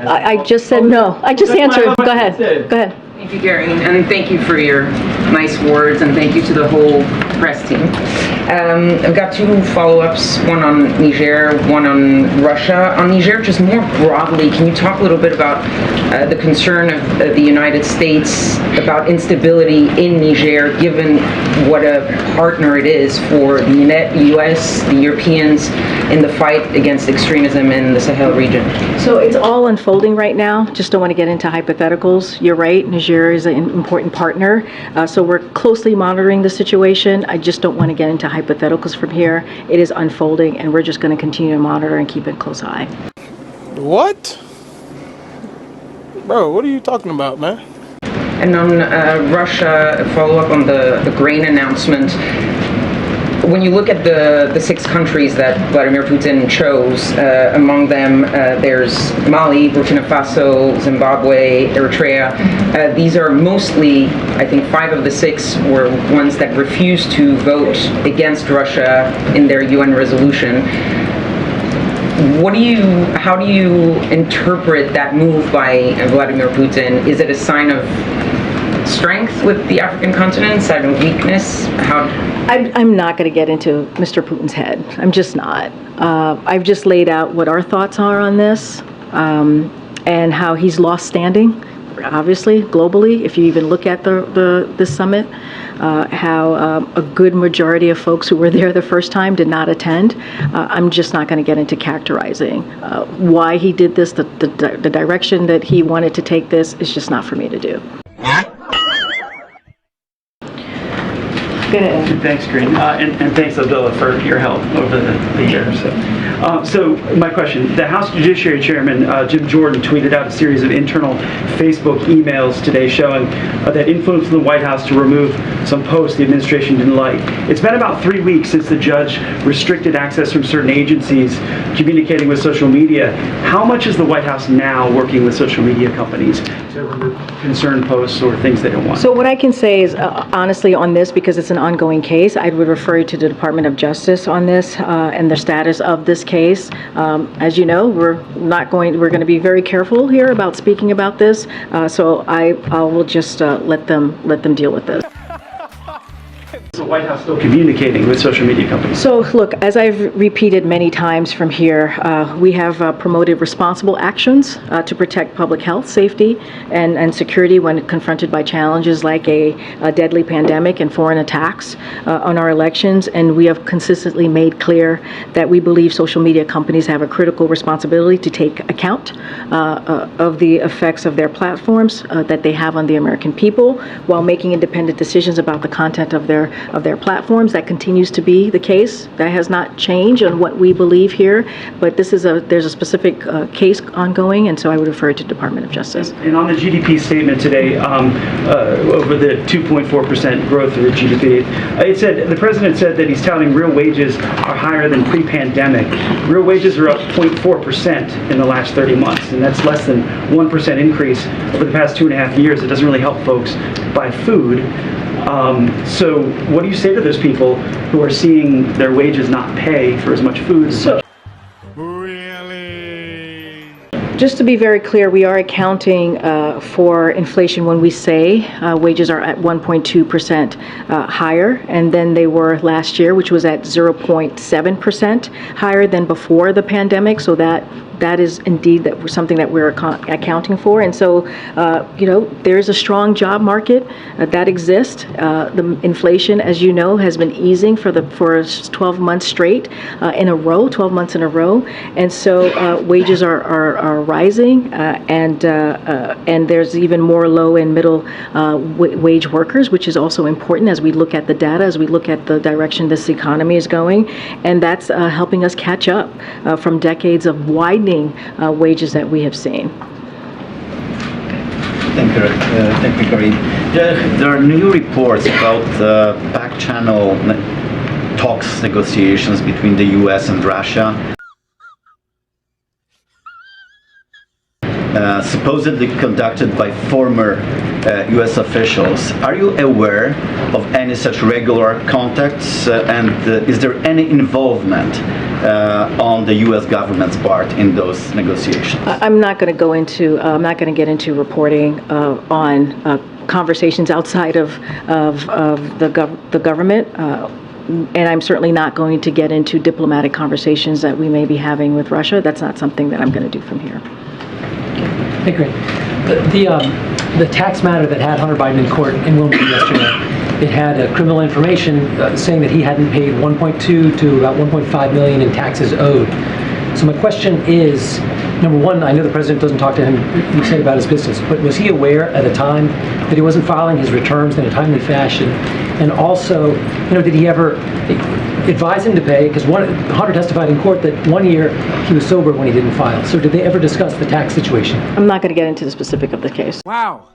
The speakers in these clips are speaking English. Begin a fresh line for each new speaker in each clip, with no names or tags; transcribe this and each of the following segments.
I just said no. I just answered. Go ahead. Go ahead.
Thank you, Karine, and thank you for your nice words, and thank you to the whole press team. I've got two follow-ups, one on Niger, one on Russia. On Niger, just more broadly, can you talk a little bit about the concern of the United States about instability in Niger, given what a partner it is for the U.S., the Europeans, in the fight against extremism in the Sahel region?
So it's all unfolding right now. Just don't want to get into hypotheticals. You're right, Niger is an important partner. So we're closely monitoring the situation. I just don't want to get into hypotheticals from here. It is unfolding, and we're just going to continue to monitor and keep a close eye.
What? Bro, what are you talking about, man?
And on Russia, a follow-up on the grain announcement. When you look at the 6 countries that Vladimir Putin chose, among them there's Mali, Burkina Faso, Zimbabwe, Eritrea. These are mostly, I think 5 of the 6 were ones that refused to vote against Russia in their UN resolution. How do you interpret that move by Vladimir Putin? Is it a sign of strength with the African continent, sign of weakness? I'm not going to get into Mr. Putin's head. I'm just not. I've just laid out what our thoughts are on this, and how he's lost standing, obviously, globally. If you even look at the summit, how a good majority of folks who were there the first time did not attend. I'm just not going to get into characterizing why he did this, the direction that he wanted to take this is just not for me to do.
Thanks, Karine, and thanks, Abdullah, for your help over the years. So my question, the House Judiciary Chairman, Jim Jordan, tweeted out a series of internal Facebook emails today showing that influenced the White House to remove some posts the administration didn't like. It's been about 3 weeks since the judge restricted access from certain agencies communicating with social media. How much is the White House now working with social media companies to remove concerned posts or things they don't want?
So what I can say is, honestly, on this, because it's an ongoing case, I would refer you to the Department of Justice on this and the status of this case. As you know, we're going to be very careful here about speaking about this. So I will just let them deal with this.
Is the White House still communicating with social media companies?
So look, as I've repeated many times from here, we have promoted responsible actions to protect public health, safety, and security when confronted by challenges like a deadly pandemic and foreign attacks on our elections. And we have consistently made clear that we believe social media companies have a critical responsibility to take account of the effects of their platforms that they have on the American people while making independent decisions about the content of their platforms. That continues to be the case. That has not changed on what we believe here, but there's a specific case ongoing, and so I would refer to Department of Justice.
And on the GDP statement today, over the 2.4% growth of the GDP, the president said that he's touting real wages are higher than pre-pandemic. Real wages are up 0.4% in the last 30 months, and that's less than 1% increase over the past 2.5 years. It doesn't really help folks buy food. So what do you say to those people who are seeing their wages not pay for as much food?
Just to be very clear, we are accounting for inflation when we say wages are at 1.2% higher, and then they were last year, which was at 0.7% higher than before the pandemic. So that is indeed something that we're accounting for. And so, there is a strong job market that exists. The inflation, as you know, has been easing for 12 months straight in a row, 12 months in a row. And so wages are rising, and there's even more low and middle wage workers, which is also important as we look at the data, as we look at the direction this economy is going. And that's helping us catch up from decades of widening wages that we have seen.
Thank you, Karine. There are new reports about back-channel talks, negotiations between the U.S. and Russia. supposedly conducted by former U.S. officials. Are you aware of any such regular contacts, and is there any involvement on the U.S. government's part in those negotiations?
I'm not going to go into. I'm not going to get into reporting on conversations outside of the government. And I'm certainly not going to get into diplomatic conversations that we may be having with Russia. That's not something that I'm going to do from here.
Hey, great. The tax matter that had Hunter Biden in court in Wilmington yesterday, it had criminal information saying that he hadn't paid 1.2 to about 1.5 million in taxes owed. So my question is, number one, I know the president doesn't talk to him, you said, about his business, but was he aware at the time that he wasn't filing his returns in a timely fashion? And also, did he ever advise him to pay? Because Hunter testified in court that 1 year he was sober when he didn't file. So did they ever discuss the tax situation?
I'm not going to get into the specific of the case.
Wow.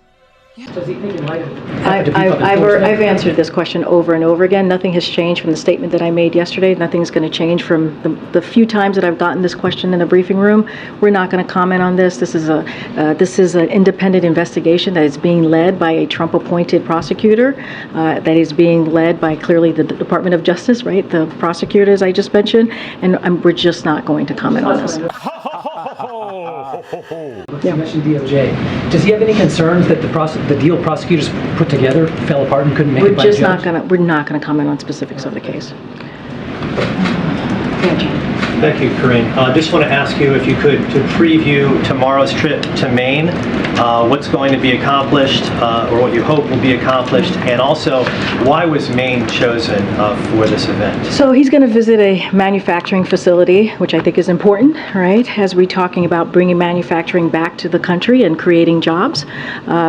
Does he think in light of
I've answered this question over and over again. Nothing has changed from the statement that I made yesterday. Nothing's going to change from the few times that I've gotten this question in the briefing room. We're not going to comment on this. This is an independent investigation that is being led by a Trump-appointed prosecutor, that is being led by clearly the Department of Justice, right? The prosecutors I just mentioned, and we're just not going to comment on this.
You mentioned DOJ. Does he have any concerns that the deal prosecutors put together fell apart and couldn't make it by the judge?
We're not going to comment on specifics of the case.
Thank you, Karine. Just want to ask you if you could to preview tomorrow's trip to Maine, what's going to be accomplished, or what you hope will be accomplished, and also why was Maine chosen for this event?
So he's going to visit a manufacturing facility, which I think is important, right? As we're talking about bringing manufacturing back to the country and creating jobs,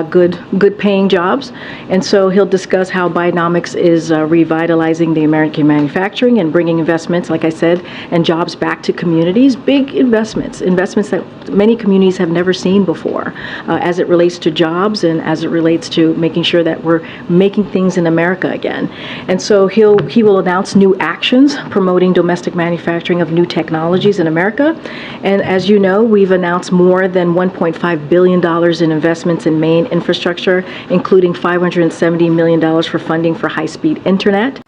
good paying jobs. And so he'll discuss how Bidenomics is revitalizing the American manufacturing and bringing investments, like I said, and jobs back to communities. Big investments that many communities have never seen before, as it relates to jobs and as it relates to making sure that we're making things in America again. And so he will announce new actions promoting domestic manufacturing of new technologies in America. And as you know, we've announced more than $1.5 billion in investments in Maine infrastructure, including $570 million for funding for high-speed internet.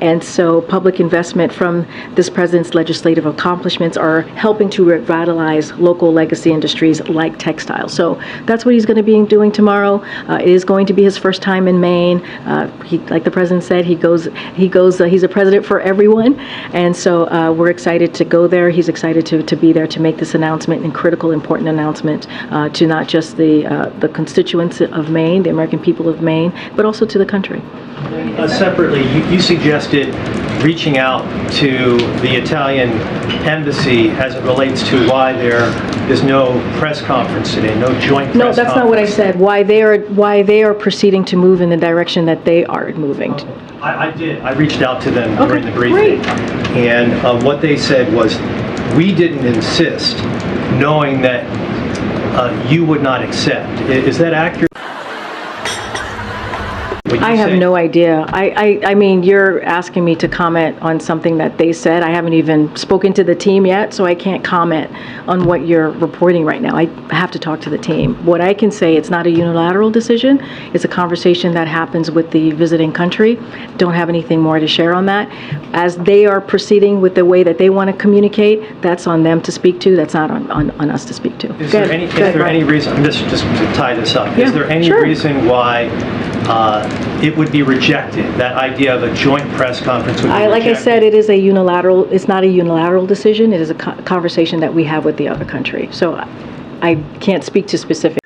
And so public investment from this president's legislative accomplishments are helping to revitalize local legacy industries like textiles. So that's what he's going to be doing tomorrow. It is going to be his first time in Maine. Like the president said, he's a president for everyone. And so we're excited to go there. He's excited to be there to make this announcement, and critical, important announcement to not just the constituents of Maine, the American people of Maine, but also to the country.
Separately, you suggested reaching out to the Italian embassy as it relates to why there is no press conference today, no joint press conference.
No, that's not what I said. Why they are proceeding to move in the direction that they are moving.
I did. I reached out to them during the briefing.
Great.
And what they said was, we didn't insist, knowing that you would not accept. Is that accurate?
I have no idea. I mean, you're asking me to comment on something that they said. I haven't even spoken to the team yet, so I can't comment on what you're reporting right now. I have to talk to the team. What I can say, it's not a unilateral decision. It's a conversation that happens with the visiting country. Don't have anything more to share on that. As they are proceeding with the way that they want to communicate, that's on them to speak to. That's not on us to speak to.
Is there any reason, just to tie this up, is there any reason why it would be rejected, that idea of a joint press conference would be rejected?
Like I said, it's not a unilateral decision. It is a conversation that we have with the other country. So I can't speak to specific